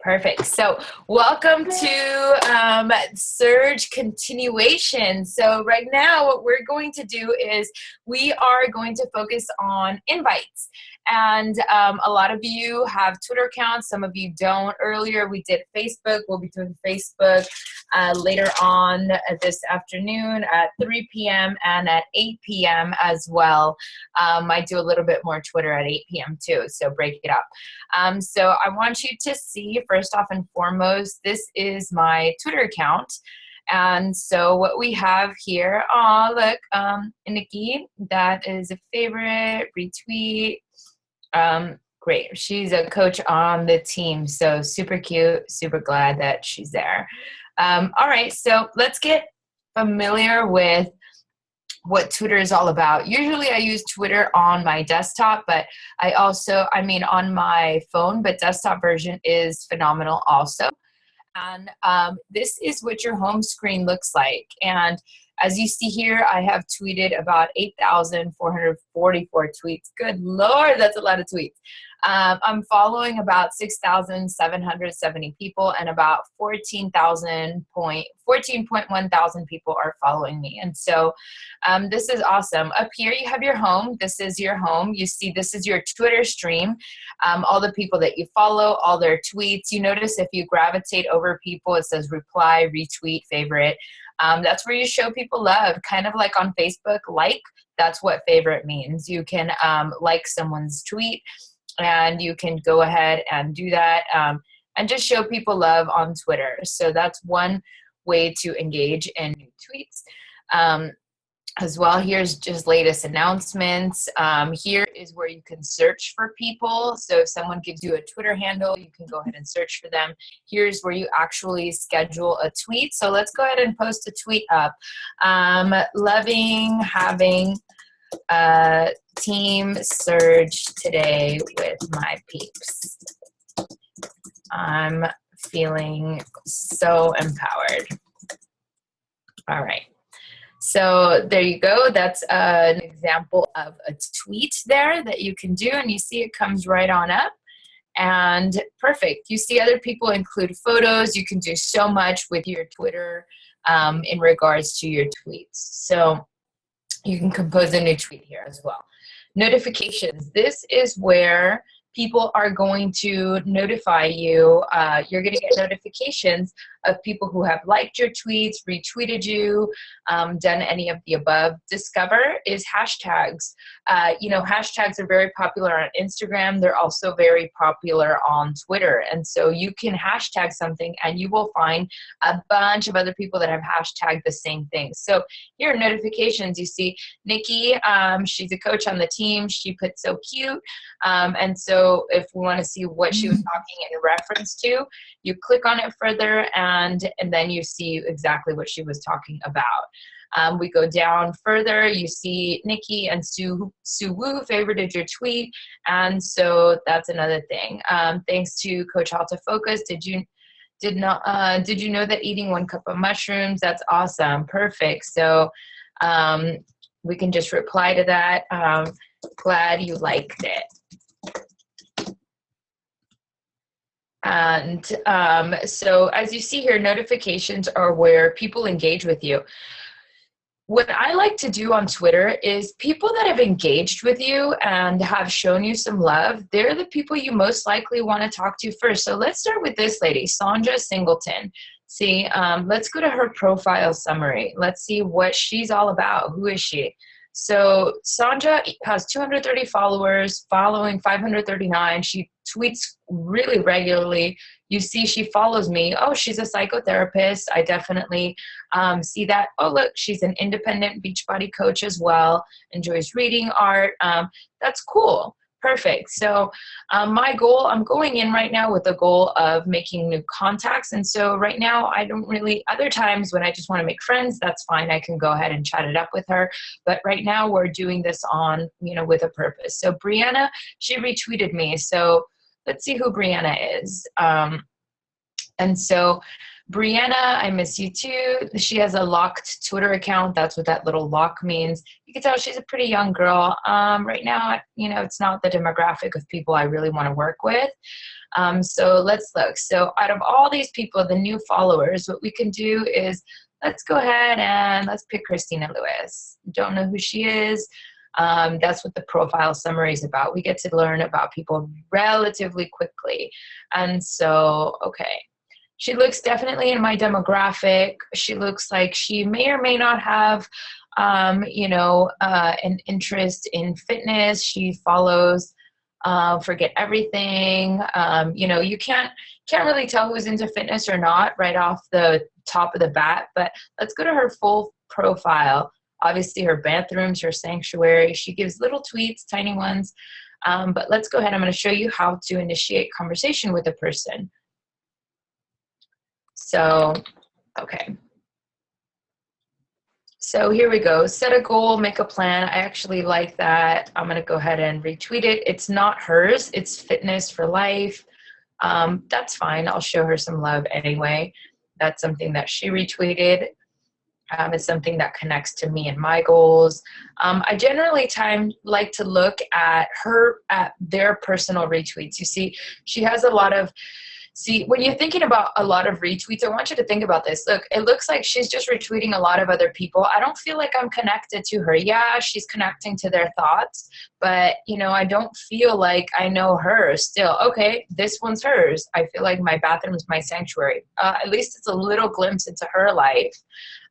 Perfect. So, welcome to Surge Continuation. So, right now, what we're going to do is we are going to focus on invites. And a lot of you have Twitter accounts, some of you don't. Earlier, we did Facebook. We'll be doing Facebook later on this afternoon at 3 p.m. and at 8 p.m. as well. I do a little bit more Twitter at 8 p.m. too, so break it up. So I want you to see, first off and foremost, this is my Twitter account. And so what we have here, oh, look, Nikki, that is a favorite, retweet. Great. She's a coach on the team, so super cute, super glad that she's there. All right, so let's get familiar with what Twitter is all about. Usually I use Twitter on my desktop, but on my phone, but desktop version is phenomenal also. And this is what your home screen looks like. And as you see here, I have tweeted about 8,444 tweets. Good Lord, that's a lot of tweets. I'm following about 6,770 people, and about 14.1 thousand people are following me. And so this is awesome. Up here you have your home. This is your home. You see this is your Twitter stream. All the people that you follow, all their tweets. You notice if you gravitate over people, it says reply, retweet, favorite. That's where you show people love, kind of like on Facebook, like, that's what favorite means. You can like someone's tweet, and you can go ahead and do that and just show people love on Twitter. So that's one way to engage in new tweets. As well, here's just latest announcements. Here is where you can search for people. So if someone gives you a Twitter handle, you can go ahead and search for them. Here's where you actually schedule a tweet. So let's go ahead and post a tweet up. Loving having team surge today with my peeps. I'm feeling so empowered. All right. So there you go. That's an example of a tweet there that you can do, and you see it comes right on up. And perfect. You see other people include photos. You can do so much with your Twitter in regards to your tweets. So you can compose a new tweet here as well. Notifications. This is where people are going to notify you. You're going to get notifications of people who have liked your tweets, retweeted you, done any of the above. Discover is hashtags. Hashtags are very popular on Instagram. They're also very popular on Twitter. And so you can hashtag something and you will find a bunch of other people that have hashtagged the same thing. So here are notifications. You see Nikki, she's a coach on the team. She put so cute. And so if we want to see what she was talking in reference to, you click on it further and then you see exactly what she was talking about. We go down further, you see Nikki and Sue Wu favorited your tweet, and so that's another thing. Thanks to Coach Alta Focus, did you know that eating 1 cup of mushrooms, that's awesome, perfect. So we can just reply to that. Glad you liked it. And so as you see here, notifications are where people engage with you. What I like to do on Twitter is people that have engaged with you and have shown you some love, they're the people you most likely want to talk to first. So let's start with this lady, Sandra Singleton. See, let's go to her profile summary. Let's see what she's all about. Who is she? So Sandra has 230 followers, following 539. She tweets really regularly. You see she follows me. Oh, she's a psychotherapist. I definitely see that. Oh, look, she's an independent Beachbody coach as well. Enjoys reading, art. That's cool. Perfect. So my goal, I'm going in right now with the goal of making new contacts. And so right now I don't really, other times when I just want to make friends, that's fine. I can go ahead and chat it up with her. But right now we're doing this on, with a purpose. So Brianna, she retweeted me. So let's see who Brianna is. And so Brianna, I miss you too. She has a locked Twitter account. That's what that little lock means. You can tell she's a pretty young girl. Right now, you know, it's not the demographic of people I really want to work with. So let's look. So out of all these people, the new followers, what we can do is let's go ahead and let's pick Christina Lewis. Don't know who she is. That's what the profile summary is about. We get to learn about people relatively quickly. And so, okay. She looks definitely in my demographic. She looks like she may or may not have, you know, an interest in fitness. She follows Forget Everything. You know, you can't really tell who's into fitness or not right off the top of the bat, but let's go to her full profile. Obviously her bathrooms, her sanctuary. She gives little tweets, tiny ones. But let's go ahead. I'm going to show you how to initiate conversation with a person. So, okay. So here we go. Set a goal, make a plan. I actually like that. I'm going to go ahead and retweet it. It's not hers. It's Fitness for Life. That's fine. I'll show her some love anyway. That's something that she retweeted. It's something that connects to me and my goals. I generally like to look at their personal retweets. You see, she has a lot of when you're thinking about a lot of retweets, I want you to think about this. Look, it looks like she's just retweeting a lot of other people. I don't feel like I'm connected to her. Yeah, she's connecting to their thoughts, but, you know, I don't feel like I know her still. Okay, this one's hers. I feel like my bathroom's my sanctuary. At least it's a little glimpse into her life.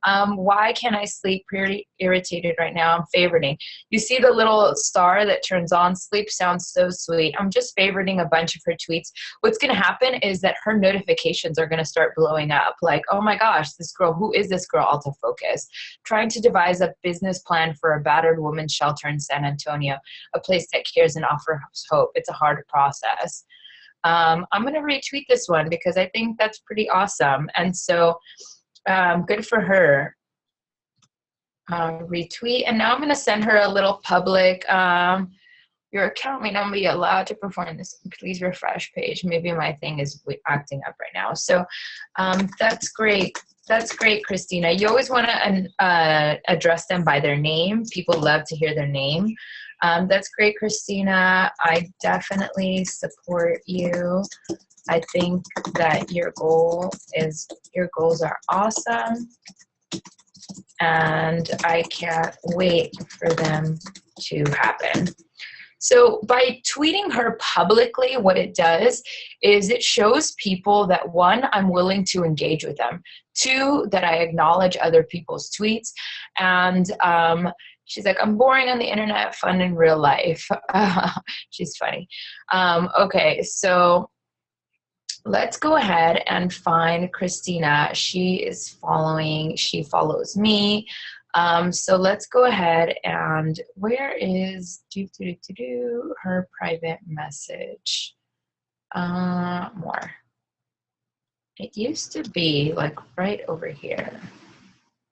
Why can't I sleep? Pretty irritated right now. I'm favoriting. You see the little star that turns on? Sleep sounds so sweet. I'm just favoriting a bunch of her tweets. What's going to happen is that her notifications are going to start blowing up. Like, oh my gosh, this girl, who is this girl? Autofocus. Trying to devise a business plan for a battered women's shelter in San Antonio, a place that cares and offers hope. It's a hard process. I'm going to retweet this one because I think that's pretty awesome. And so good for her. Retweet. And now I'm going to send her a little public, your account may not be allowed to perform this. Please refresh page. Maybe my thing is acting up right now. So that's great. That's great, Christina. You always want to address them by their name. People love to hear their name. That's great, Christina. I definitely support you. I think that your goals are awesome. And I can't wait for them to happen. So by tweeting her publicly, what it does is it shows people that, one, I'm willing to engage with them. Two, that I acknowledge other people's tweets. And she's like, I'm boring on the internet, fun in real life. She's funny. Okay, so let's go ahead and find Christina. She follows me. So let's go ahead and where is her private message? More. It used to be like right over here.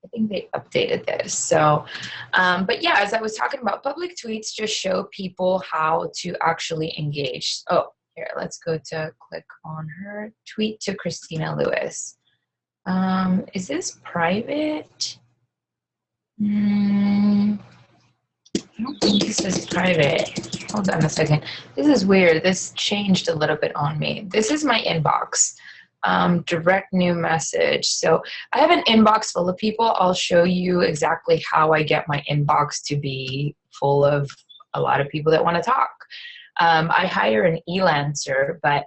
I think they updated this. So, but yeah, as I was talking about, public tweets just show people how to actually engage. Oh, here, let's go to click on her tweet to Christina Lewis. Is this private? I don't think this is private. Hold on a second. This is weird. This changed a little bit on me. This is my inbox. Direct new message. So I have an inbox full of people. I'll show you exactly how I get my inbox to be full of a lot of people that want to talk. I hire an Elancer, but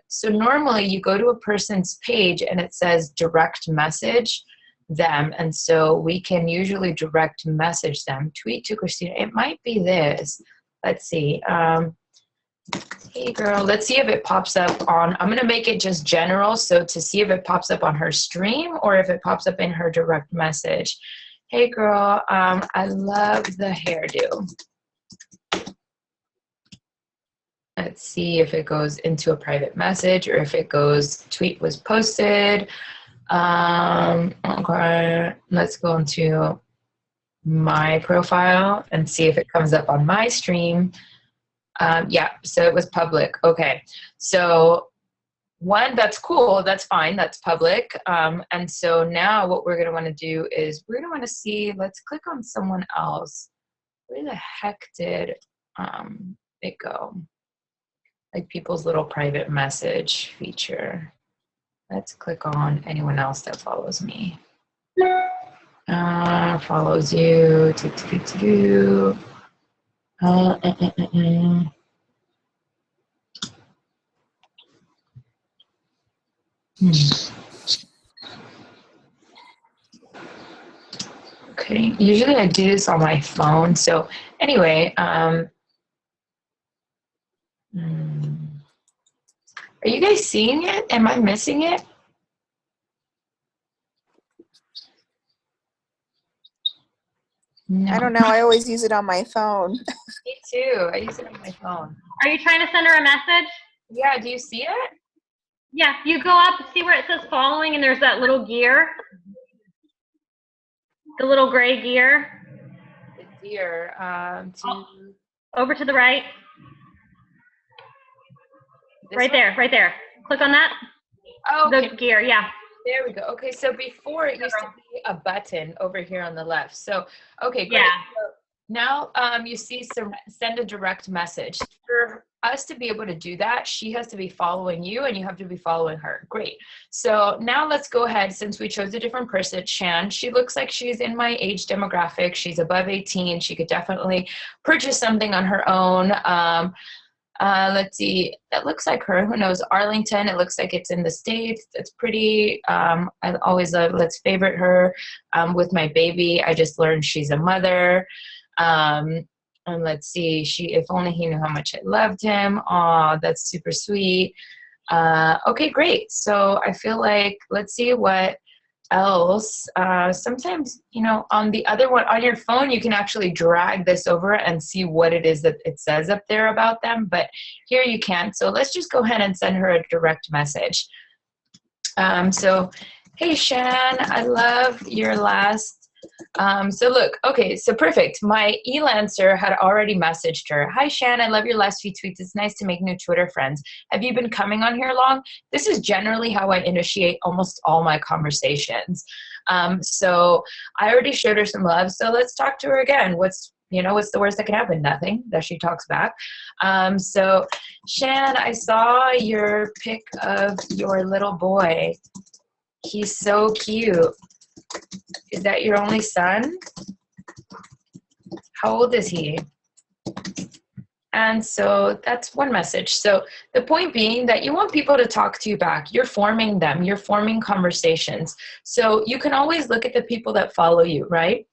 so normally you go to a person's page and it says direct message them, and so we can usually direct message them. Tweet to Christina. It might be this. Let's see. Hey girl, let's see if it pops up on, I'm going to make it just general, so to see if it pops up on her stream or if it pops up in her direct message. Hey girl, I love the hairdo. Let's see if it goes into a private message or if it goes, tweet was posted. Okay, let's go into my profile and see if it comes up on my stream. Yeah, so it was public. Okay, so one, that's cool. That's fine. That's public. And so now what we're going to want to do is we're going to want to see, let's click on someone else. Where the heck did it go? Like people's little private message feature. Let's click on anyone else that follows me. Follows you. Okay, usually I do this on my phone. So anyway, are you guys seeing it? Am I missing it? No. I don't know. I always use it on my phone. Me too. I use it on my phone. Are you trying to send her a message? Yeah, do you see it? Yeah, you go up, see where it says following, and there's that little gear. The little gray gear. The gear. Over to the right. Right one? there, right there. Click on that. Oh, okay. The gear, yeah. There we go. Okay, so before it used to be a button over here on the left. So, okay, great. Yeah. So now you see send a direct message. For us to be able to do that, she has to be following you and you have to be following her. Great. So now let's go ahead, since we chose a different person, Shan. She looks like she's in my age demographic. She's above 18. She could definitely purchase something on her own. Let's see, that looks like her. Who knows? Arlington, it looks like it's in the States. It's pretty. I always love, let's favorite her with my baby. I just learned she's a mother. And let's see, if only he knew how much I loved him. Aw, that's super sweet. Okay, great. So I feel like, let's see what else. Sometimes, you know, on the other one, on your phone, you can actually drag this over and see what it is that it says up there about them, but here you can't. So let's just go ahead and send her a direct message. So, hey Shan, I love your last, so look, okay, so perfect. My Elancer had already messaged her. Hi Shan, I love your last few tweets. It's nice to make new Twitter friends. Have you been coming on here long? This is generally how I initiate almost all my conversations. So I already showed her some love, so let's talk to her again. What's the worst that can happen? Nothing, that she talks back. So Shan, I saw your pic of your little boy. He's so cute. Is that your only son? How old is he? And so that's one message. So the point being that you want people to talk to you back. You're forming them. You're forming conversations. So you can always look at the people that follow you, right?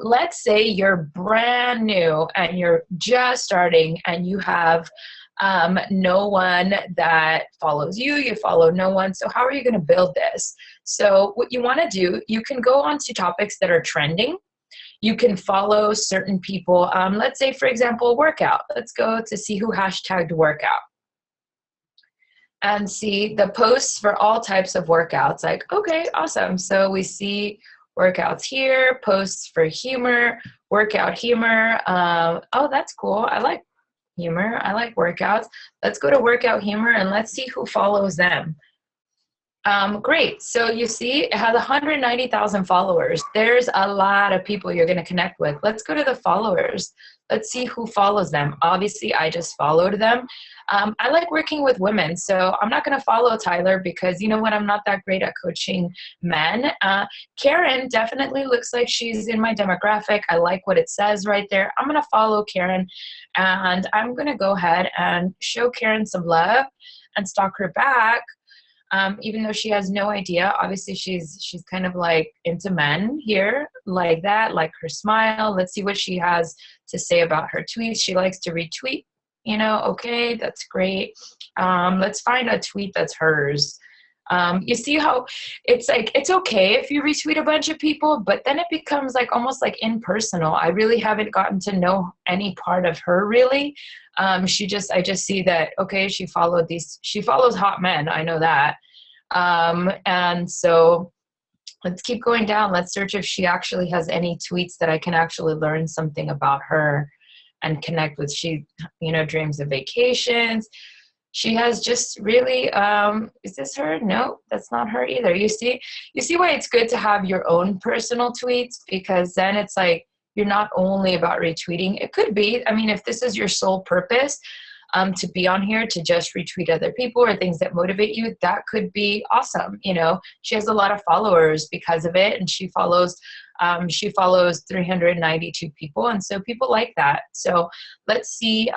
Let's say you're brand new and you're just starting and you have no one that follows you. You follow no one. So how are you going to build this? So what you want to do, you can go on to topics that are trending. You can follow certain people. Let's say, for example, workout. Let's go to see who hashtagged workout and see the posts for all types of workouts. Like, okay, awesome. So we see workouts here, posts for humor, workout humor. Oh, that's cool. I like humor. I like workouts. Let's go to workout humor and let's see who follows them. Great. So you see it has 190,000 followers. There's a lot of people you're going to connect with. Let's go to the followers. Let's see who follows them. Obviously, I just followed them. I like working with women, so I'm not going to follow Tyler because, you know what, I'm not that great at coaching men. Karen definitely looks like she's in my demographic. I like what it says right there. I'm going to follow Karen, and I'm going to go ahead and show Karen some love and stalk her back. Even though she has no idea. Obviously, she's kind of like into men here, like that, like her smile. Let's see what she has to say about her tweets. She likes to retweet, okay, that's great. Let's find a tweet that's hers. You see how it's like, it's okay if you retweet a bunch of people, but then it becomes like almost like impersonal. I really haven't gotten to know any part of her really. I just see that, okay, she follows hot men. I know that. And so let's keep going down. Let's search if she actually has any tweets that I can actually learn something about her and connect with. She, dreams of vacations. She has just really, is this her? No, that's not her either. You see why it's good to have your own personal tweets, because then it's like you're not only about retweeting. It could be, I mean, if this is your sole purpose, to be on here to just retweet other people or things that motivate you, that could be awesome. You know, she has a lot of followers because of it, and she follows 392 people, and so people like that. So let's see.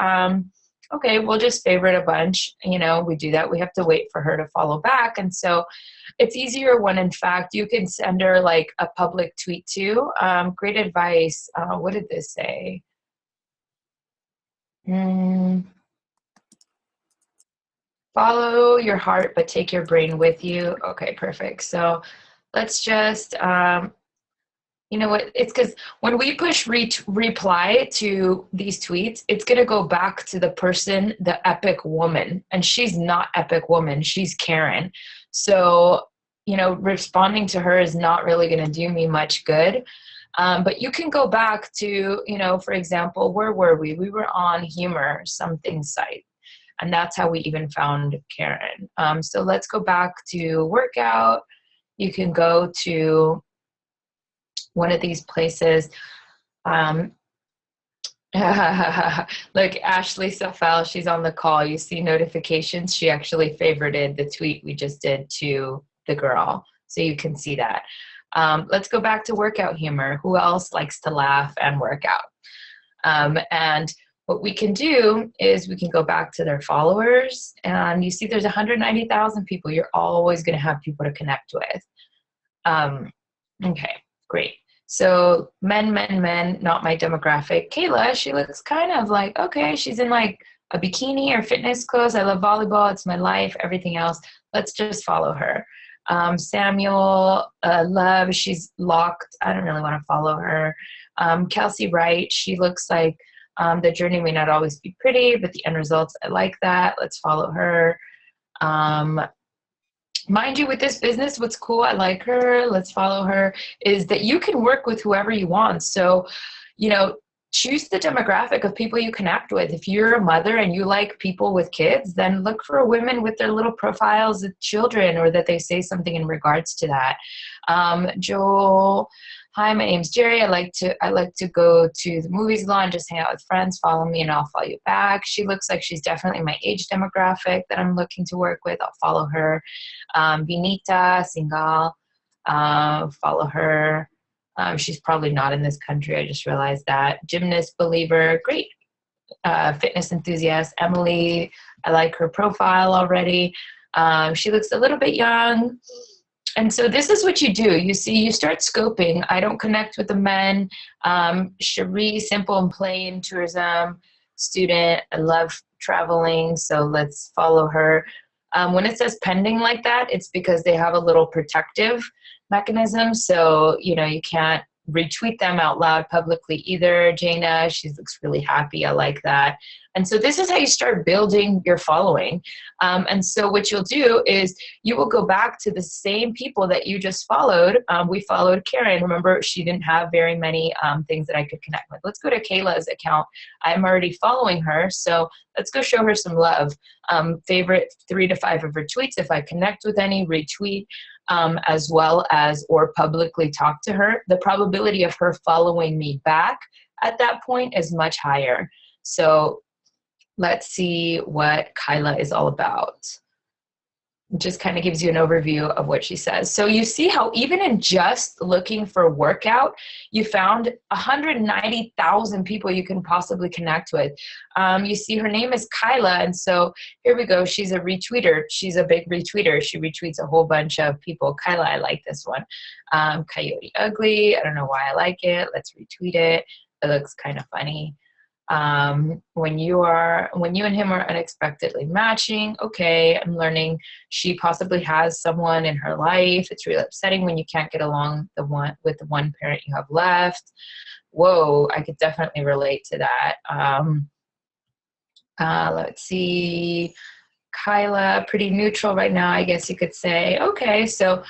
Okay, we'll just favorite a bunch. You know, we do that. We have to wait for her to follow back. And so it's easier when, in fact, you can send her like a public tweet too. Great advice. What did this say? Follow your heart, but take your brain with you. Okay, perfect. So let's just, you know what, it's because when we push reply to these tweets, it's going to go back to the person, the epic woman, and she's not epic woman, she's Karen. So, you know, responding to her is not really going to do me much good. But you can go back to, you know, for example, where were we? We were on Humor something site, and that's how we even found Karen. So let's go back to workout. You can go to one of these places. Look, Ashley Safel, she's on the call. You see notifications. She actually favorited the tweet we just did to the girl. So you can see that. Let's go back to workout humor. Who else likes to laugh and work out? And what we can do is we can go back to their followers, and you see there's 190,000 people. You're always going to have people to connect with. Okay, great. So men, not my demographic. Kayla, she looks kind of like, okay, she's in like a bikini or fitness clothes. I love volleyball. It's my life, everything else. Let's just follow her. Samuel, Love, she's locked. I don't really want to follow her. Kelsey Wright, she looks like the journey may not always be pretty, but the end results, I like that. Let's follow her. Mind you, with this business, what's cool, I like her, let's follow her, is that you can work with whoever you want. So, you know, choose the demographic of people you connect with. If you're a mother and you like people with kids, then look for women with their little profiles of children, or that they say something in regards to that. Joel, hi, my name's Jerry. I like to go to the movies a lot and just hang out with friends. Follow me and I'll follow you back. She looks like she's definitely my age demographic that I'm looking to work with. I'll follow her. Vinita Singal, follow her. She's probably not in this country. I just realized that. Gymnast believer, great. Fitness enthusiast. Emily, I like her profile already. She looks a little bit young. And so this is what you do. You see, you start scoping. I don't connect with the men. Cherie, simple and plain, tourism student. I love traveling, so let's follow her. When it says pending like that, it's because they have a little protective mechanism. So, you know, you can't retweet them out loud publicly either. Jaina, she looks really happy. I like that. And so this is how you start building your following. And so what you'll do is you will go back to the same people that you just followed. We followed Karen. Remember, she didn't have very many things that I could connect with. Let's go to Kayla's account. I'm already following her, so let's go show her some love. Favorite 3 to 5 of her tweets. If I connect with any, retweet, as well as or publicly talk to her. The probability of her following me back at that point is much higher. So let's see what Kyla is all about. It just kind of gives you an overview of what she says. So you see how even in just looking for workout, you found 190,000 people you can possibly connect with. You see her name is Kyla, and so here we go. She's a retweeter. She's a big retweeter. She retweets a whole bunch of people. Kyla, I like this one. Coyote Ugly, I don't know why I like it. Let's retweet it. It looks kind of funny. When you and him are unexpectedly matching, okay, I'm learning she possibly has someone in her life. It's really upsetting when you can't get along with the one parent you have left. Whoa, I could definitely relate to that. Let's see. Kyla, pretty neutral right now, I guess you could say. Okay, so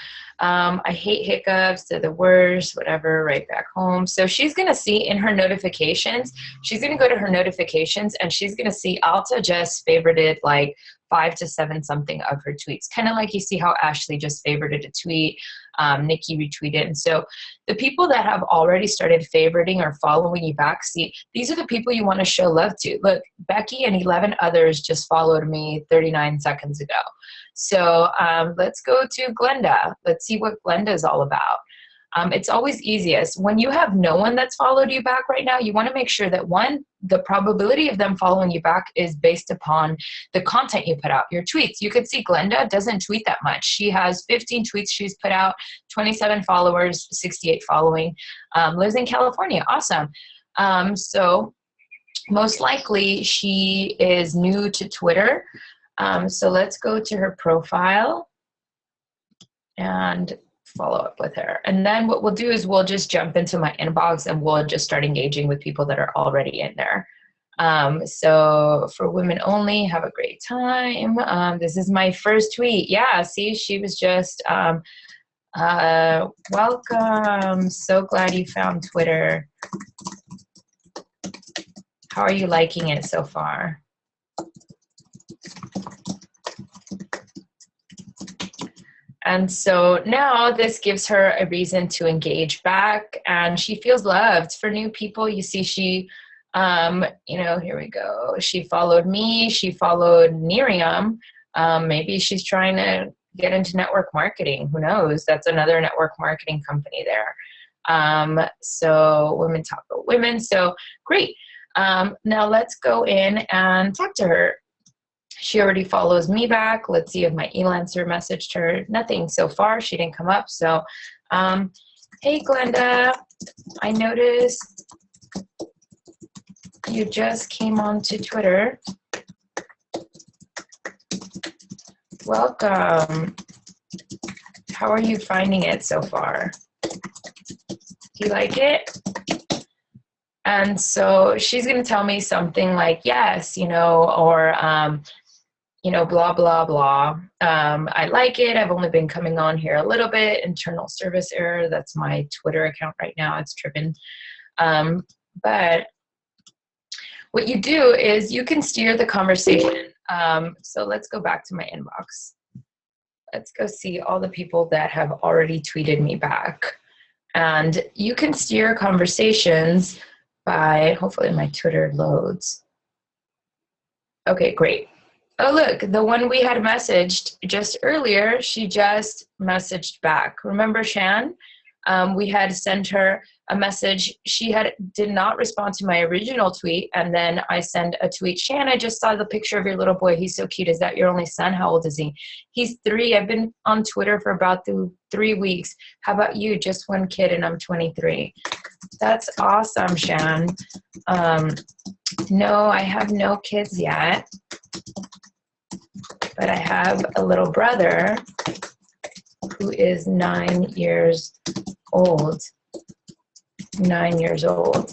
I hate hiccups, they're the worst, whatever, right back home. So she's going to see in her notifications, she's going to go to her notifications and she's going to see Alta just favorited like 5 to 7 something of her tweets. Kind of like you see how Ashley just favorited a tweet, Nikki retweeted. And so the people that have already started favoriting or following you back, see, these are the people you want to show love to. Look, Becky and 11 others just followed me 39 seconds ago. So let's go to Glenda. Let's see what Glenda is all about. It's always easiest. When you have no one that's followed you back right now, you want to make sure that, one, the probability of them following you back is based upon the content you put out, your tweets. You can see Glenda doesn't tweet that much. She has 15 tweets she's put out, 27 followers, 68 following, lives in California. Awesome. So most likely she is new to Twitter. So let's go to her profile and follow up with her. And then what we'll do is we'll just jump into my inbox and we'll just start engaging with people that are already in there. So for women only, have a great time. This is my first tweet. Yeah, see, she was just, welcome. So glad you found Twitter. How are you liking it so far? And so now this gives her a reason to engage back, and she feels loved. For new people, you see she, here we go. She followed me. She followed Miriam. Maybe she's trying to get into network marketing. Who knows? That's another network marketing company there. So women talk about women. So great. Now let's go in and talk to her. She already follows me back. Let's see if my Elancer messaged her. Nothing so far. She didn't come up. So, hey, Glenda, I noticed you just came onto Twitter. Welcome. How are you finding it so far? Do you like it? And so she's going to tell me something like, yes, or, blah, blah, blah. I like it. I've only been coming on here a little bit. Internal service error. That's my Twitter account right now. It's tripping. But what you do is you can steer the conversation. So let's go back to my inbox. Let's go see all the people that have already tweeted me back. And you can steer conversations by, hopefully my Twitter loads. Okay, great. Oh, look, the one we had messaged just earlier, she just messaged back. Remember Shan? We had sent her a message. She did not respond to my original tweet, and then I sent a tweet. Shan, I just saw the picture of your little boy. He's so cute. Is that your only son? How old is he? He's 3. I've been on Twitter for about 3 weeks. How about you? Just one kid, and I'm 23. That's awesome, Shan. No, I have no kids yet, but I have a little brother who is 9 years old. 9 years old.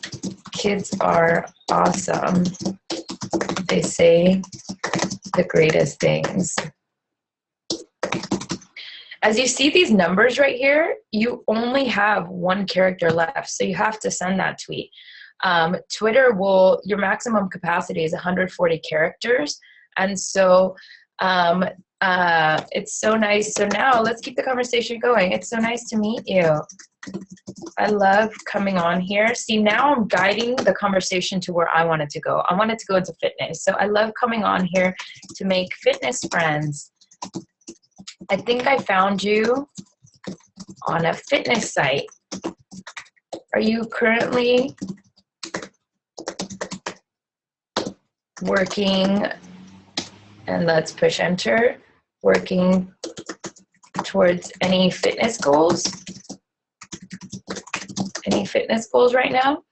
Kids are awesome. They say the greatest things. As you see these numbers right here, you only have 1 character left, so you have to send that tweet. Twitter your maximum capacity is 140 characters, and so it's so nice. So now let's keep the conversation going. It's so nice to meet you. I love coming on here. See, now I'm guiding the conversation to where I want it to go. I want it to go into fitness. So I love coming on here to make fitness friends. I think I found you on a fitness site. Are you currently working, and let's push enter, working towards any fitness goals? Any fitness goals right now?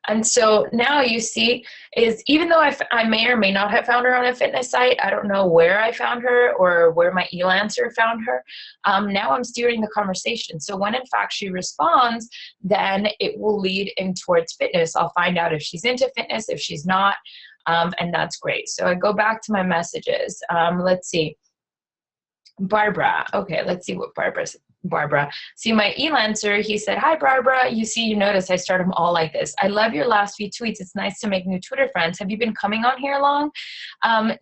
And so now you see is, even though I may or may not have found her on a fitness site, I don't know where I found her or where my Elancer found her, now I'm steering the conversation. So when in fact she responds, then it will lead in towards fitness. I'll find out if she's into fitness, if she's not, and that's great. So I go back to my messages. Let's see. Barbara. Okay, let's see what Barbara Barbara. See, my Elancer, he said, hi, Barbara. You notice I start them all like this. I love your last few tweets. It's nice to make new Twitter friends. Have you been coming on here long?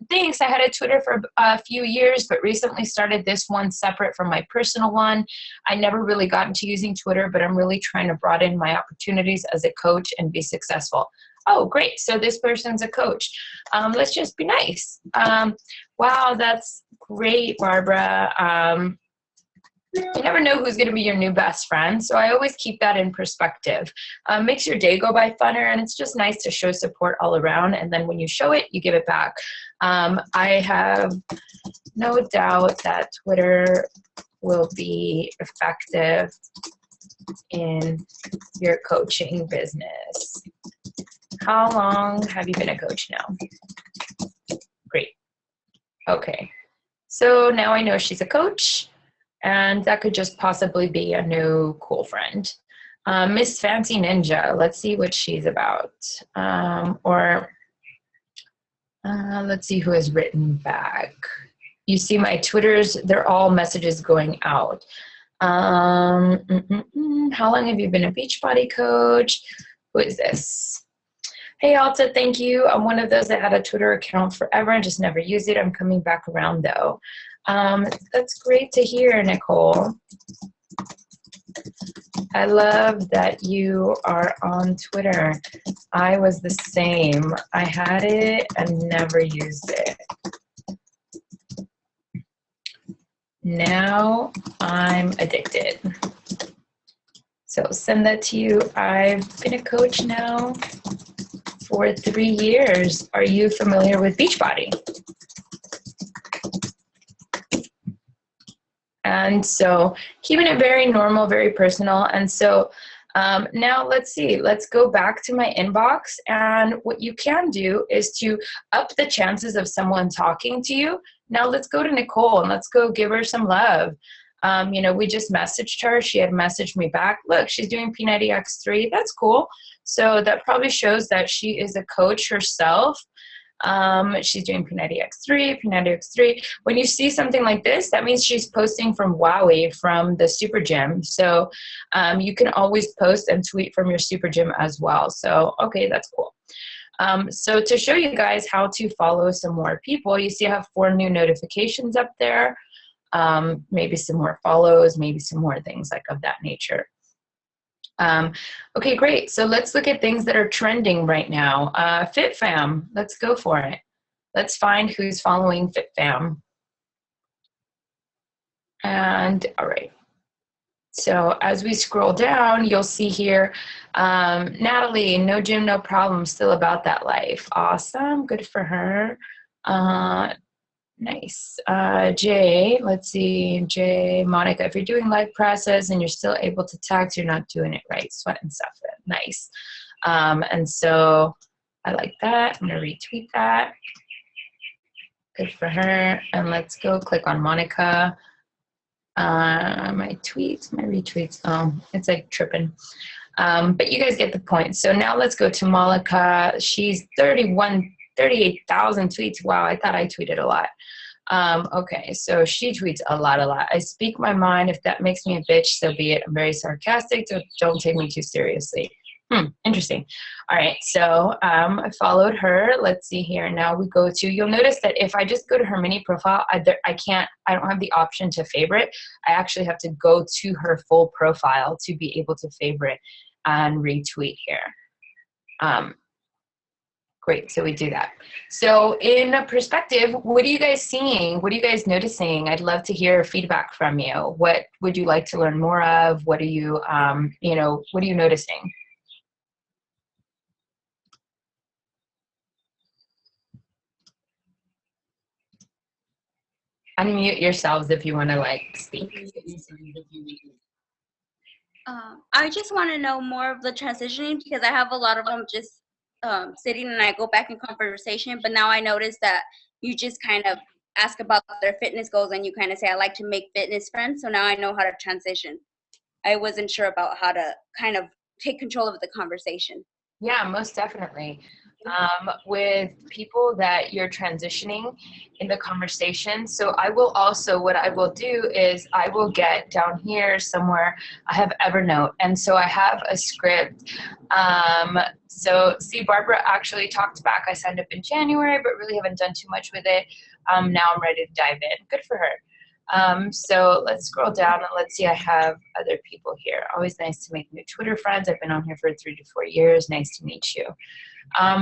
Thanks. I had a Twitter for a few years, but recently started this one separate from my personal one. I never really got into using Twitter, but I'm really trying to broaden my opportunities as a coach and be successful. Oh, great. So this person's a coach. Let's just be nice. Wow, that's great, Barbara. You never know who's going to be your new best friend, so I always keep that in perspective. Makes your day go by funner, and it's just nice to show support all around, and then when you show it, you give it back. I have no doubt that Twitter will be effective in your coaching business. How long have you been a coach now? Great. Okay. So now I know she's a coach. And that could just possibly be a new cool friend. Miss Fancy Ninja, let's see what she's about. Let's see who has written back. You see my Twitters, they're all messages going out. How long have you been a Beachbody coach? Who is this? Hey Alta, thank you. I'm one of those that had a Twitter account forever and just never used it. I'm coming back around though. That's great to hear, Nicole. I love that you are on Twitter. I was the same. I had it and never used it. Now I'm addicted. So send that to you. I've been a coach now for 3 years. Are you familiar with Beachbody? And so keeping it very normal, very personal. And so now let's see, let's go back to my inbox. And what you can do is to up the chances of someone talking to you. Now let's go to Nicole and let's go give her some love. You know, we just messaged her. She had messaged me back. Look, she's doing P90X3. That's cool. So that probably shows that she is a coach herself. She's doing P90X3, P90X3. When you see something like this, that means she's posting from Wowie, from the Super Gym. So you can always post and tweet from your Super Gym as well. So, okay, that's cool. So to show you guys how to follow some more people, you see I have 4 new notifications up there. Maybe some more follows, maybe some more things like of that nature. Okay, great. So let's look at things that are trending right now. FitFam, let's go for it. Let's find who's following FitFam. And all right. So as we scroll down, you'll see here, Natalie, no gym, no problem, still about that life. Awesome, good for her. Nice. Jay, let's see, Jay, Monica, if you're doing live process and you're still able to text, you're not doing it right. Sweat and stuff. Nice. And so I like that. I'm going to retweet that. Good for her. And let's go click on Monica. My tweets, my retweets. Oh, it's like tripping. But you guys get the point. So now let's go to Monica. She's 38,000 tweets. Wow, I thought I tweeted a lot. Okay, so she tweets a lot. I speak my mind. If that makes me a bitch, so be it. I'm very sarcastic, so don't take me too seriously. Interesting. All right, so I followed her. Let's see here. Now we go to, you'll notice that if I just go to her mini profile, I don't have the option to favorite. I actually have to go to her full profile to be able to favorite and retweet here. Great, so we do that. So in perspective, what are you guys seeing? What are you guys noticing? I'd love to hear feedback from you. What would you like to learn more of? What are you, what are you noticing? Unmute yourselves if you want to speak. I just want to know more of the transitioning because I have a lot of them just sitting and I go back in conversation, but now I notice that you just kind of ask about their fitness goals and you kind of say, I like to make fitness friends. So now I know how to transition. I wasn't sure about how to kind of take control of the conversation. Yeah, most definitely. with people that you're transitioning in the conversation. So I will also, what I will do is I will get down here somewhere, I have Evernote. And so I have a script. So see, Barbara actually talked back. I signed up in January, but really haven't done too much with it. Now I'm ready to dive in. Good for her. So let's scroll down and let's see, I have other people here. Always nice to make new Twitter friends. I've been on here for 3 to 4 years. Nice to meet you.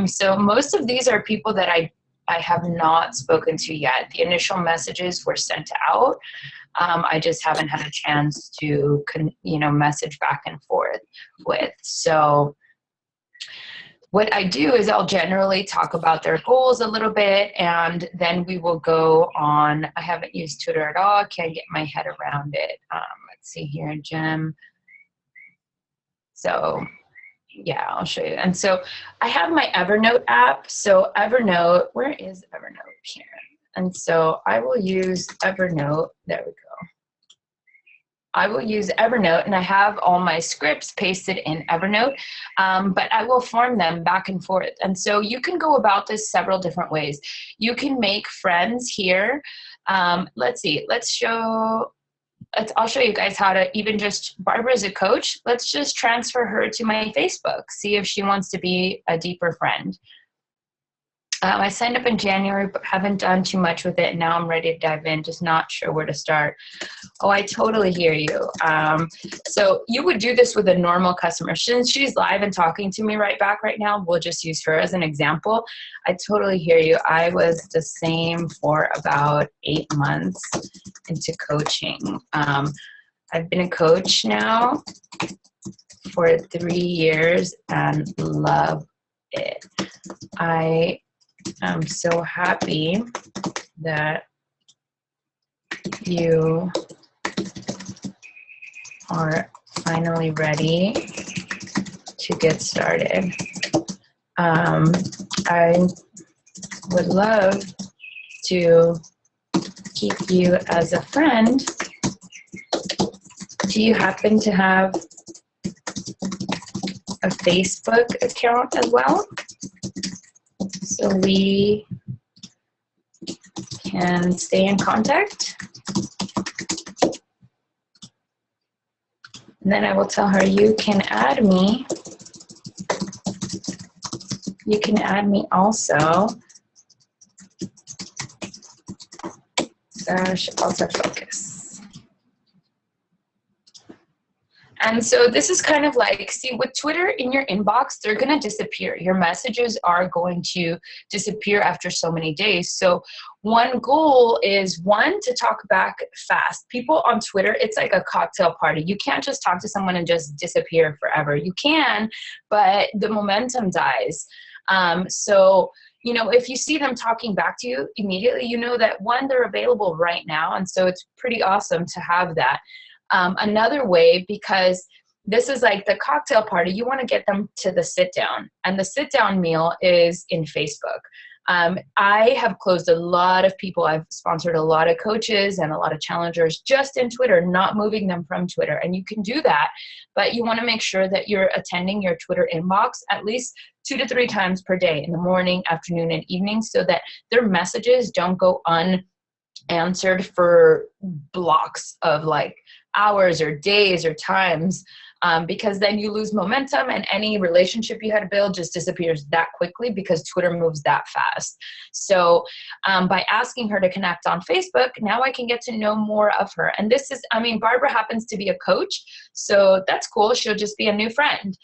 So most of these are people that I have not spoken to yet. The initial messages were sent out. I just haven't had a chance to, message back and forth with. So what I do is I'll generally talk about their goals a little bit, and then we will go on. I haven't used Twitter at all. Can't get my head around it. Let's see here, Jim. So yeah, I'll show you. And so I have my Evernote app. So Evernote, where is Evernote here? And so I will use Evernote. There we go. I will use Evernote, and I have all my scripts pasted in Evernote, but I will form them back and forth. And so you can go about this several different ways. You can make friends here. Let's see, I'll show you guys how to even just, Barbara's a coach. Let's just transfer her to my Facebook, see if she wants to be a deeper friend. I signed up in January, but haven't done too much with it. Now I'm ready to dive in, just not sure where to start. Oh, I totally hear you. So you would do this with a normal customer. Since she's live and talking to me right back right now, we'll just use her as an example. I totally hear you. I was the same for about 8 months into coaching. I've been a coach now for 3 years and love it. I'm so happy that you are finally ready to get started. I would love to keep you as a friend. Do you happen to have a Facebook account as well? So we can stay in contact. And then I will tell her, you can add me. You can add me also. /AltaFocus. And so this is kind of like, see, with Twitter in your inbox, they're going to disappear. Your messages are going to disappear after so many days. So one goal is, one, to talk back fast. People on Twitter, it's like a cocktail party. You can't just talk to someone and just disappear forever. You can, but the momentum dies. So, if you see them talking back to you immediately, you know that, one, they're available right now. And so it's pretty awesome to have that. Another way, because this is like the cocktail party, you want to get them to the sit down, and the sit down meal is in Facebook. I have closed a lot of people. I've sponsored a lot of coaches and a lot of challengers just in Twitter, not moving them from Twitter. And you can do that, but you want to make sure that you're attending your Twitter inbox at least 2 to 3 times per day, in the morning, afternoon, and evening, so that their messages don't go unanswered for blocks of like hours or days or times, because then you lose momentum, and any relationship you had to build just disappears that quickly because Twitter moves that fast. So by asking her to connect on Facebook, now I can get to know more of her. And this is, Barbara happens to be a coach, so that's cool. She'll just be a new friend.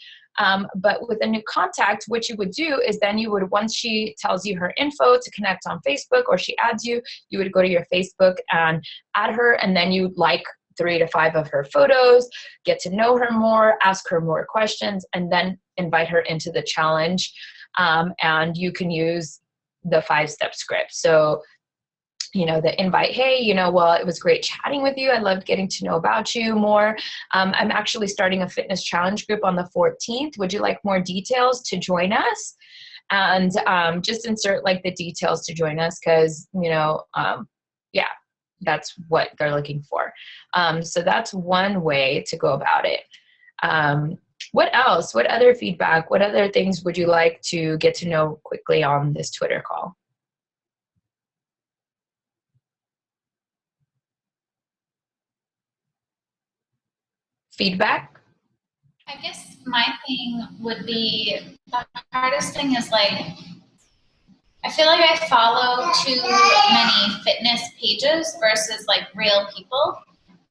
But with a new contact, what you would do is then you would, once she tells you her info to connect on Facebook, or she adds you, you would go to your Facebook and add her, and then you like 3 to 5 of her photos, get to know her more, ask her more questions, and then invite her into the challenge. And you can use the 5-step script. So, the invite, hey, well, it was great chatting with you. I loved getting to know about you more. I'm actually starting a fitness challenge group on the 14th. Would you like more details to join us? And just insert like the details to join us, because, yeah, that's what they're looking for. So that's one way to go about it. What else? What other feedback? What other things would you like to get to know quickly on this Twitter call? Feedback? I guess my thing would be the hardest thing is like, I feel like I follow too many fitness pages versus like real people.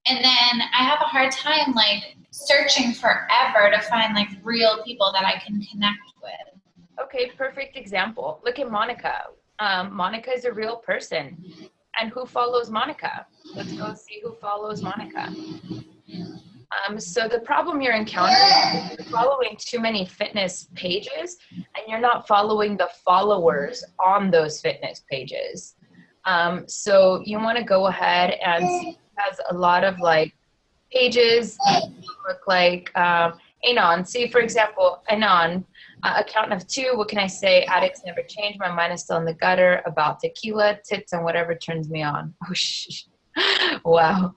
And then I have a hard time like searching forever to find like real people that I can connect with. Okay, perfect example. Look at Monica. Monica is a real person. And who follows Monica? Let's go see who follows Monica. So the problem you're encountering is you're following too many fitness pages and you're not following the followers on those fitness pages. So you want to go ahead and see who has a lot of like pages that look like Anon. See, for example, Anon, account of 2, what can I say? Addicts never change. My mind is still in the gutter about tequila, tits, and whatever turns me on. Oh, wow.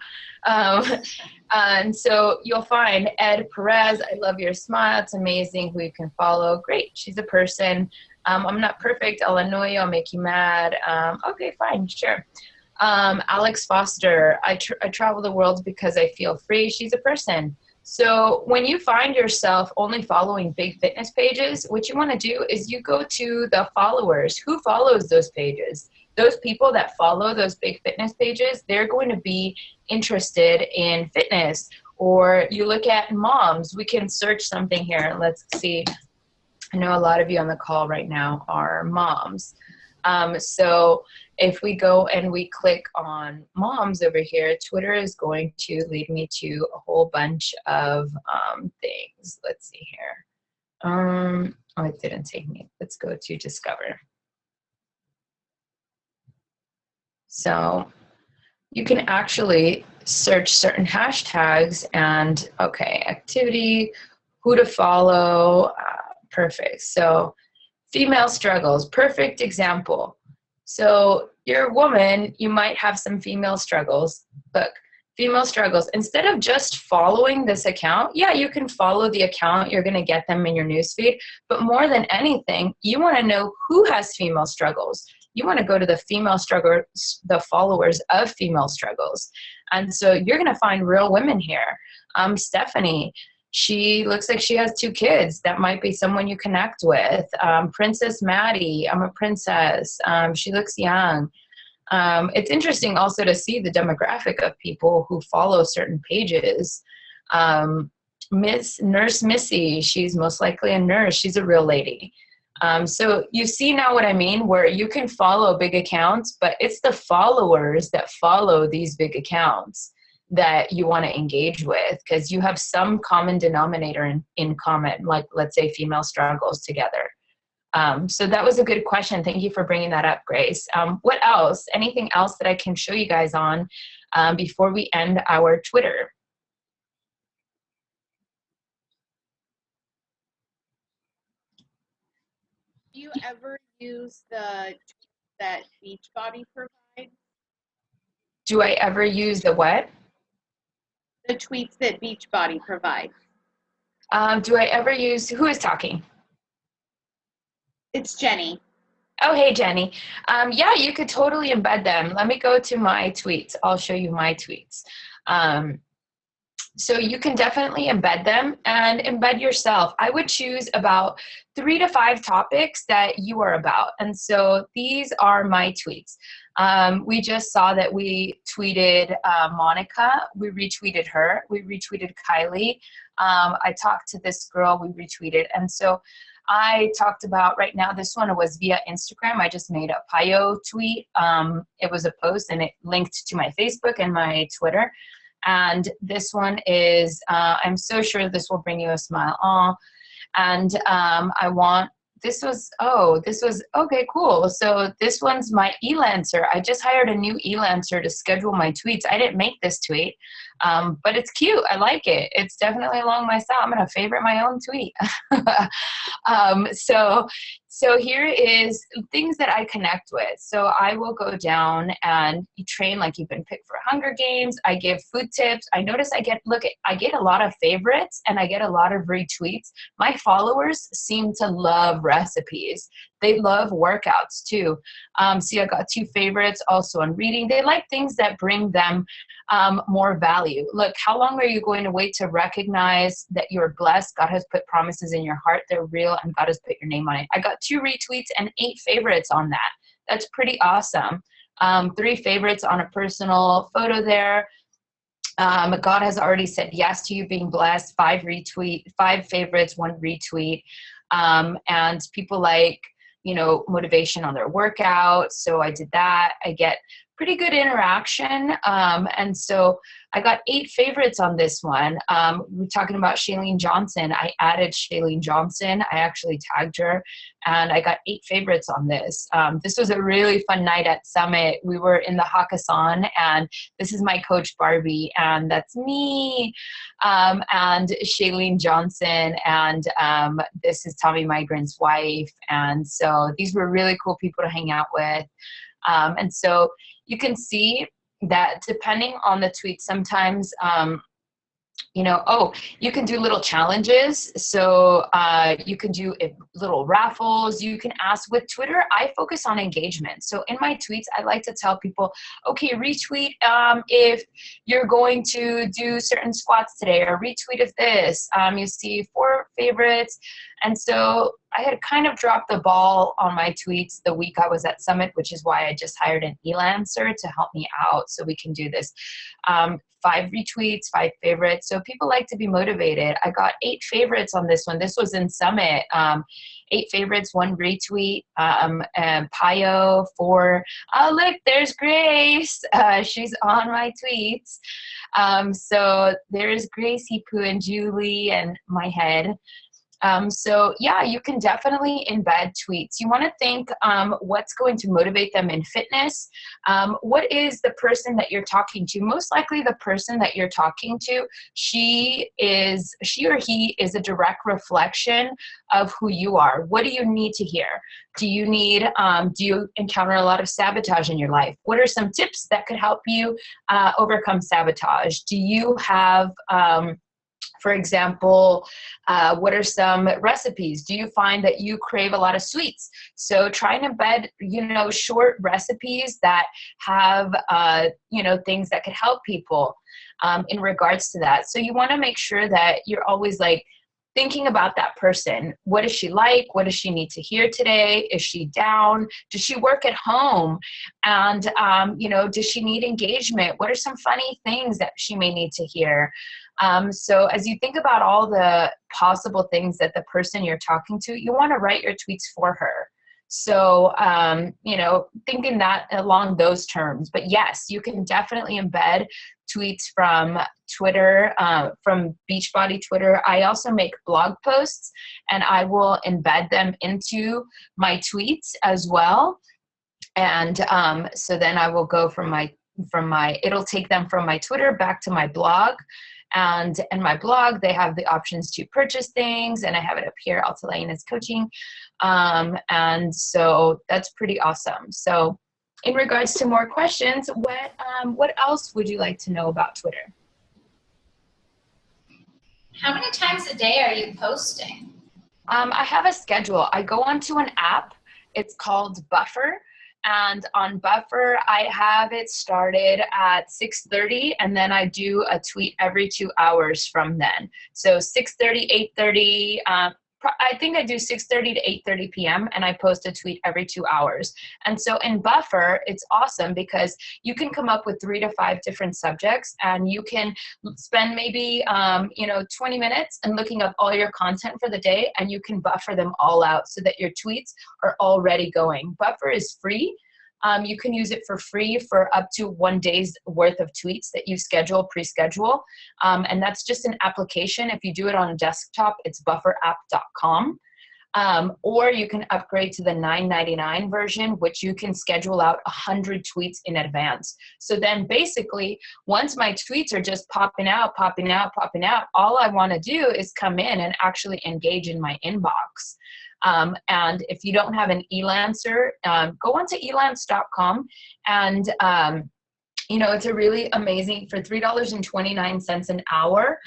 And so you'll find Ed Perez, I love your smile. It's amazing who you can follow. Great. She's a person. I'm not perfect. I'll annoy you. I'll make you mad. Okay, fine. Sure. Alex Foster, I travel the world because I feel free. She's a person. So when you find yourself only following big fitness pages, what you want to do is you go to the followers. Who follows those pages? Those people that follow those big fitness pages, they're going to be interested in fitness. Or you look at moms. We can search something here. Let's see. I know a lot of you on the call right now are moms. So if we go and we click on moms over here, Twitter is going to lead me to a whole bunch of things. Let's see here. Oh, it didn't take me. Let's go to Discover. So you can actually search certain hashtags and, okay, activity, who to follow, perfect. So female struggles, perfect example. So you're a woman, you might have some female struggles. Look, female struggles, instead of just following this account, yeah, you can follow the account, you're gonna get them in your newsfeed, but more than anything, you wanna know who has female struggles. You wanna go to the female struggles, the followers of female struggles. And so you're gonna find real women here. Stephanie, she looks like she has 2 kids. That might be someone you connect with. Princess Maddie, I'm a princess. She looks young. It's interesting also to see the demographic of people who follow certain pages. Nurse Missy, she's most likely a nurse. She's a real lady. So you see now what I mean, where you can follow big accounts, but it's the followers that follow these big accounts that you want to engage with, because you have some common denominator in common, like let's say female struggles together. So that was a good question. Thank you for bringing that up, Grace. What else? Anything else that I can show you guys on before we end our Twitter? Do you ever use that Beachbody provides? Do I ever use the what? The tweets that Beachbody provides. Do I ever use, who is talking? It's Jenny. Oh, hey, Jenny. Yeah, you could totally embed them. Let me go to my tweets. I'll show you my tweets. So you can definitely embed them and embed yourself. I would choose about 3 to 5 topics that you are about. And so these are my tweets. We just saw that we tweeted Monica. We retweeted her. We retweeted Kylie. I talked to this girl. We retweeted. And so I talked about right now, this one was via Instagram. I just made a Payo tweet. It was a post and it linked to my Facebook and my Twitter. And this one is, I'm so sure this will bring you a smile. Aw. And this was, okay, cool. So this one's my Elancer. I just hired a new Elancer to schedule my tweets. I didn't make this tweet, but it's cute. I like it. It's definitely along my style. I'm going to favorite my own tweet. So So here is things that I connect with. So I will go down and you train like you've been picked for Hunger Games. I give food tips. I notice I get a lot of favorites and I get a lot of retweets. My followers seem to love recipes. They love workouts too. See, I got 2 favorites also on reading. They like things that bring them more value. Look, how long are you going to wait to recognize that you're blessed? God has put promises in your heart. They're real and God has put your name on it. I got 2 retweets and 8 favorites on that. That's pretty awesome. 3 favorites on a personal photo there. God has already said yes to you being blessed. 5 favorites, 1 retweet. And people like, motivation on their workout. So I did that. I get pretty good interaction. And so I got 8 favorites on this one. We're talking about Shailene Johnson. I added Shailene Johnson. I actually tagged her and I got 8 favorites on this. This was a really fun night at Summit. We were in the Hakkasan and this is my coach Barbie and that's me and Shailene Johnson and this is Tommy Migrant's wife. And so these were really cool people to hang out with. And so you can see that depending on the tweet, sometimes, you can do little challenges. So you can do little raffles. You can ask with Twitter. I focus on engagement. So in my tweets, I like to tell people, okay, retweet if you're going to do certain squats today or retweet if this. You see 4 favorites. And so I had kind of dropped the ball on my tweets the week I was at Summit, which is why I just hired an Elancer to help me out so we can do this. 5 retweets, 5 favorites. So people like to be motivated. I got 8 favorites on this one. This was in Summit. 8 favorites, 1 retweet, and Pio 4. Oh, look, there's Grace. She's on my tweets. So there's Gracie, Pooh, and Julie, and my head. So yeah, you can definitely embed tweets. You want to think what's going to motivate them in fitness. What is the person that you're talking to? Most likely the person that you're talking to, she or he is a direct reflection of who you are. What do you need to hear? Do you encounter a lot of sabotage in your life? What are some tips that could help you overcome sabotage? Do you have for example, what are some recipes? Do you find that you crave a lot of sweets? So try and embed, short recipes that have, things that could help people in regards to that. So you want to make sure that you're always thinking about that person. What does she like? What does she need to hear today? Is she down? Does she work at home? And, does she need engagement? What are some funny things that she may need to hear? So as you think about all the possible things that the person you're talking to, you want to write your tweets for her. So, thinking that along those terms. But yes, you can definitely embed tweets from Twitter, from Beachbody Twitter. I also make blog posts and I will embed them into my tweets as well. And so then I will go it'll take them from my Twitter back to my blog. And in my blog, they have the options to purchase things, and I have it up here, Alta Laina's Coaching. And so that's pretty awesome. So in regards to more questions, what else would you like to know about Twitter? How many times a day are you posting? I have a schedule. I go onto an app. It's called Buffer. And on Buffer, I have it started at 6:30, and then I do a tweet every 2 hours from then. So 6:30, 8:30, I think I do 6:30 to 8:30 p.m. and I post a tweet every 2 hours. And so in Buffer, it's awesome because you can come up with 3 to 5 different subjects, and you can spend maybe 20 minutes and looking up all your content for the day, and you can buffer them all out so that your tweets are already going. Buffer is free. You can use it for free for up to 1 day's worth of tweets that you pre-schedule. And that's just an application. If you do it on a desktop, it's bufferapp.com. Or you can upgrade to the $9.99 version, which you can schedule out 100 tweets in advance. So then basically, once my tweets are just popping out, all I want to do is come in and actually engage in my inbox. And if you don't have an Elancer, go onto elance.com and it's a really amazing, for $3.29 an hour.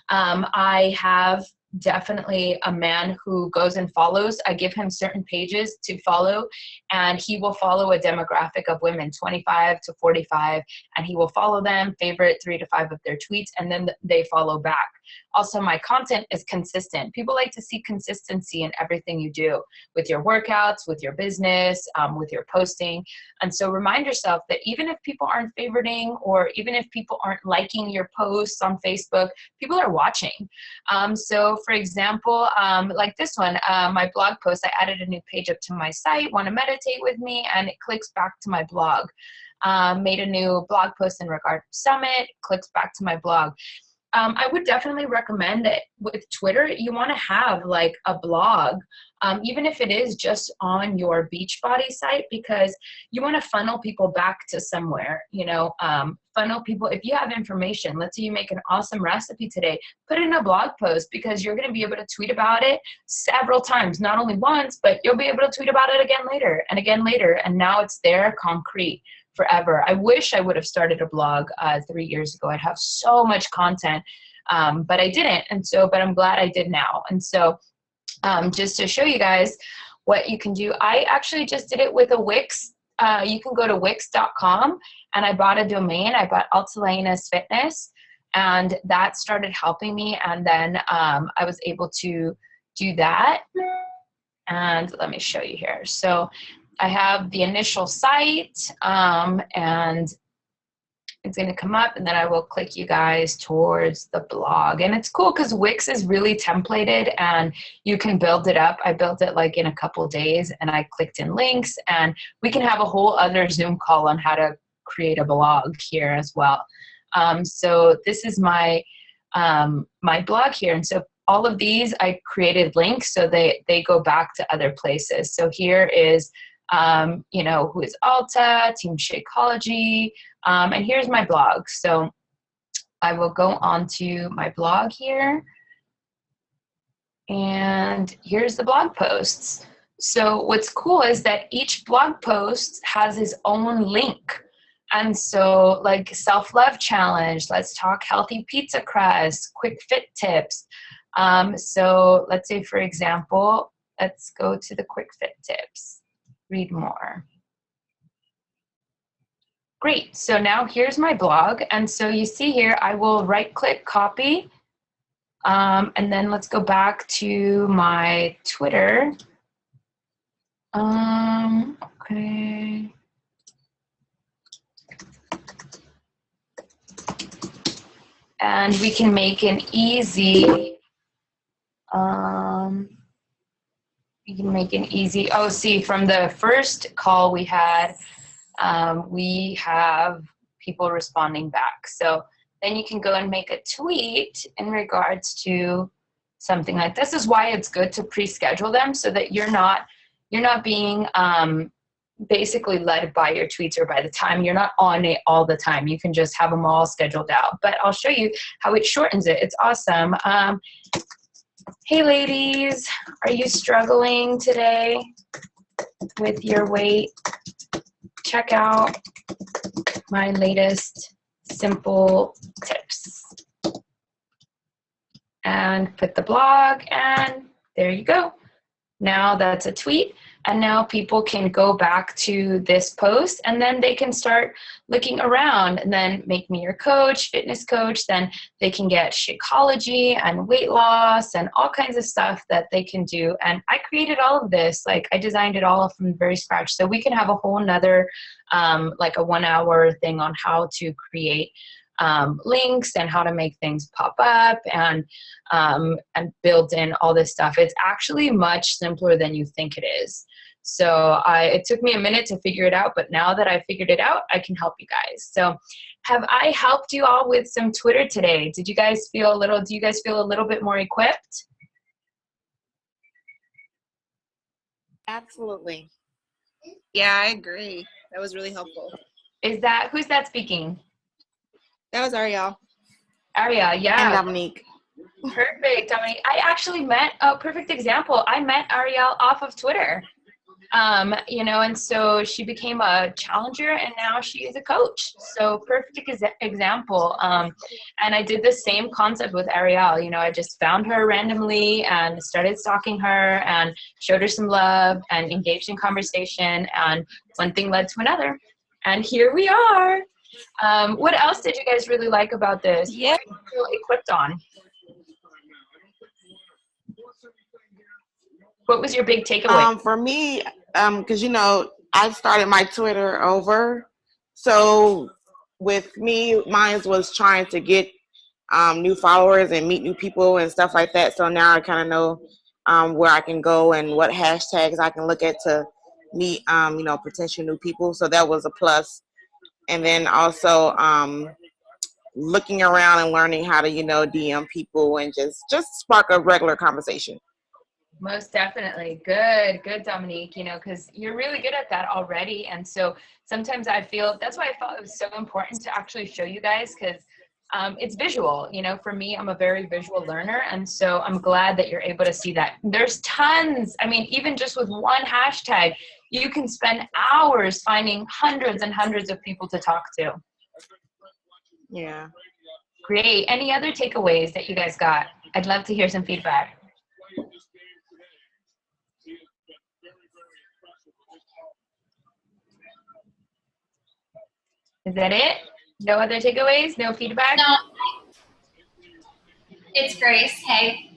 I have definitely a man who goes and follows. I give him certain pages to follow, and he will follow a demographic of women 25 to 45, and he will follow them, favorite 3 to 5 of their tweets, and then they follow back. Also, my content is consistent. People like to see consistency in everything you do with your workouts, with your business, with your posting. And so remind yourself that even if people aren't favoriting, or even if people aren't liking your posts on Facebook, people are watching. So for example, like this one, my blog post, I added a new page up to my site, want to meditate with me, and it clicks back to my blog. Made a new blog post in regard to Summit, clicks back to my blog. I would definitely recommend that with Twitter, you want to have like a blog, even if it is just on your Beachbody site, because you want to funnel people back to somewhere, funnel people. If you have information, let's say you make an awesome recipe today, put it in a blog post, because you're going to be able to tweet about it several times, not only once, but you'll be able to tweet about it again later and again later. And now it's there, concrete, forever. I wish I would have started a blog 3 years ago. I'd have so much content, but I didn't. But I'm glad I did now. And so just to show you guys what you can do, I actually just did it with a Wix. You can go to wix.com, and I bought a domain. I bought Altalena's Fitness, and that started helping me. And then I was able to do that. And let me show you here. So I have the initial site, and it's going to come up, and then I will click you guys towards the blog. And it's cool because Wix is really templated, and you can build it up. I built it like in a couple days, and I clicked in links, and we can have a whole other Zoom call on how to create a blog here as well. So this is my my blog here. And so all of these, I created links so they go back to other places. So here is who is Alta, Team Shakeology, and here's my blog. So I will go on to my blog here, and here's the blog posts. So what's cool is that each blog post has its own link. And so like self-love challenge, let's talk healthy pizza crust, quick fit tips. So let's say, for example, let's go to the quick fit tips. Read more. Great. So now here's my blog. And so you see here, I will right click copy. And then let's go back to my Twitter. Okay. And we can make an easy, oh, see, from the first call we had, we have people responding back. So then you can go and make a tweet in regards to something like this. Is why it's good to pre-schedule them, so that you're not being basically led by your tweets, or by the time you're not on it all the time. You can just have them all scheduled out. But I'll show you how it shortens it. It's awesome. Hey ladies, are you struggling today with your weight? Check out my latest simple tips. And put the blog, and there you go. Now that's a tweet, and now people can go back to this post, and then they can start looking around, and then make me your coach, fitness coach. Then they can get Shakeology and weight loss and all kinds of stuff that they can do. And I created all of this, like I designed it all from the very scratch. So we can have a whole nother, like a 1 hour thing on how to create links and how to make things pop up, and build in all this stuff. It's actually much simpler than you think it is. So it took me a minute to figure it out, but now that I figured it out, I can help you guys. So have I helped you all with some Twitter today? Do you guys feel a little bit more equipped? Absolutely. Yeah, I agree. That was really helpful. Who's that speaking? That was Ariel. Aria, yeah. And Dominique. Perfect, Dominique. I actually met a perfect example. I met Ariel off of Twitter. And so she became a challenger and now she is a coach. So perfect example. And I did the same concept with Ariel. I just found her randomly and started stalking her and showed her some love and engaged in conversation. And one thing led to another. And here we are. What else did you guys really like about this? Yeah. What do you feel equipped on? What was your big takeaway? For me, because I started my Twitter over, so with me, mine was trying to get new followers and meet new people and stuff like that. So now I kind of know where I can go and what hashtags I can look at to meet potential new people. So that was a plus. And then also looking around and learning how to DM people and just spark a regular conversation. Most definitely. Good, Dominique, because you're really good at that already. And so sometimes I feel, that's why I felt it was so important to actually show you guys, because it's visual. For me, I'm a very visual learner. And so I'm glad that you're able to see that. There's tons. Even just with one hashtag, you can spend hours finding hundreds and hundreds of people to talk to. Yeah. Great. Any other takeaways that you guys got? I'd love to hear some feedback. Is that it? No other takeaways? No feedback? No, it's Grace. Hey.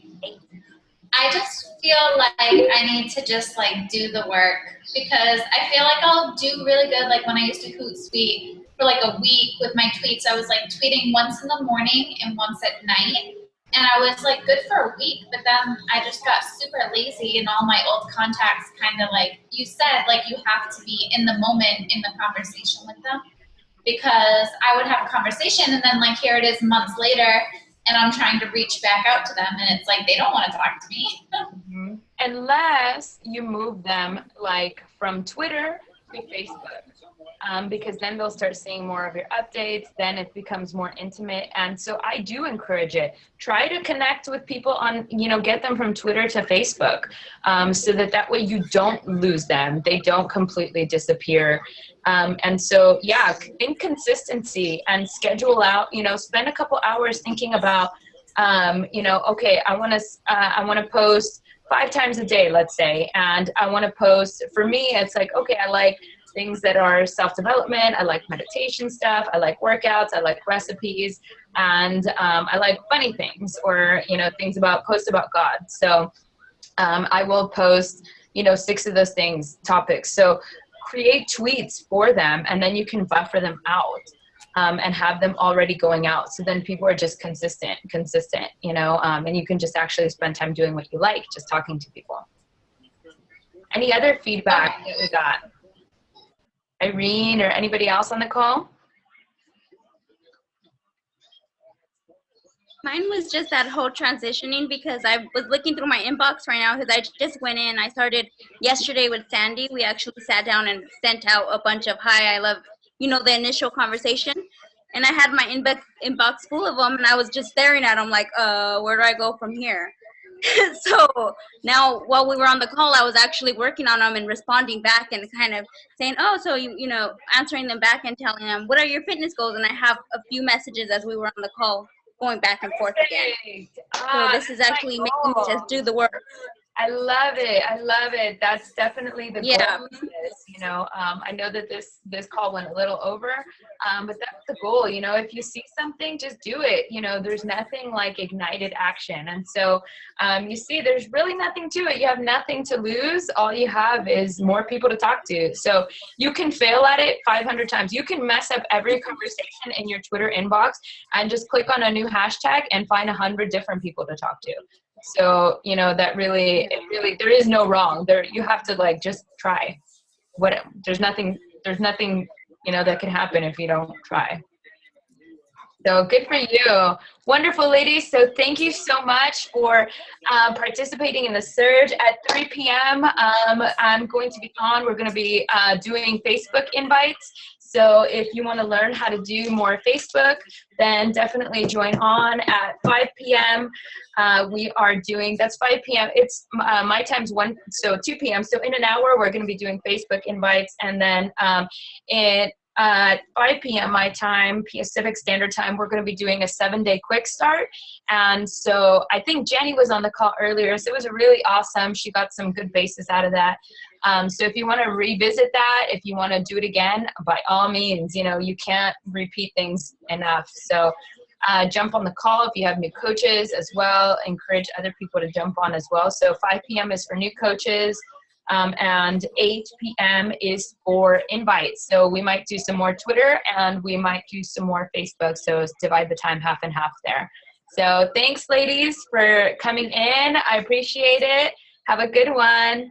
I just feel like I need to just do the work, because I feel like I'll do really good. Like when I used to Hootsuite for a week with my tweets, I was tweeting once in the morning and once at night. And I was good for a week, but then I just got super lazy, and all my old contacts kind of you said, you have to be in the moment in the conversation with them. Because I would have a conversation and then here it is months later and I'm trying to reach back out to them and it's they don't want to talk to me. Mm-hmm. Unless you move them from Twitter to Facebook, because then they'll start seeing more of your updates. Then it becomes more intimate. And so I do encourage it. Try to connect with people on, get them from Twitter to Facebook, so that way you don't lose them. They don't completely disappear. And so, yeah, inconsistency and schedule out, spend a couple hours thinking about, okay, I want to post 5 times a day, let's say. And I want to post, for me, it's okay, I like things that are self-development. I like meditation stuff. I like workouts. I like recipes. And I like funny things or, things posts about God. So I will post, 6 of those things, topics. So create tweets for them, and then you can buffer them out and have them already going out. So then people are just consistent, and you can just actually spend time doing what you like, just talking to people. Any other feedback that we got? Irene or anybody else on the call? Mine was just that whole transitioning, because I was looking through my inbox right now because I just went in. I started yesterday with Sandy. We actually sat down and sent out a bunch of hi, I love, the initial conversation. And I had my inbox full of them, and I was just staring at them where do I go from here? So now while we were on the call, I was actually working on them and responding back and kind of saying, oh, so answering them back and telling them, what are your fitness goals? And I have a few messages as we were on the call going back and forth again. So this is actually making me just do the work. I love it. That's definitely the goal of this, I know that this call went a little over, but that's the goal. If you see something, just do it. There's nothing like ignited action. And so you see, there's really nothing to it. You have nothing to lose. All you have is more people to talk to. So you can fail at it 500 times. You can mess up every conversation in your Twitter inbox and just click on a new hashtag and find 100 different people to talk to. So, that really, there is no wrong there. You have to just try. There's nothing, that can happen if you don't try. So good for you. Wonderful, ladies. So thank you so much for participating in the Surge at 3 p.m. I'm going to be on. We're going to be doing Facebook invites. So if you want to learn how to do more Facebook, then definitely join on at 5 p.m. We are doing, that's 5 p.m. It's my time's 2 p.m. So in an hour, we're going to be doing Facebook invites. And then at 5 p.m. my time, Pacific Standard Time, we're going to be doing a 7-day quick start. And so I think Jenny was on the call earlier, so it was really awesome. She got some good basis out of that. So if you want to revisit that, if you want to do it again, by all means, you can't repeat things enough. So jump on the call if you have new coaches as well. Encourage other people to jump on as well. So 5 p.m. is for new coaches. And 8 p.m. is for invites. So we might do some more Twitter and we might do some more Facebook. So divide the time half and half there. So thanks, ladies, for coming in. I appreciate it. Have a good one.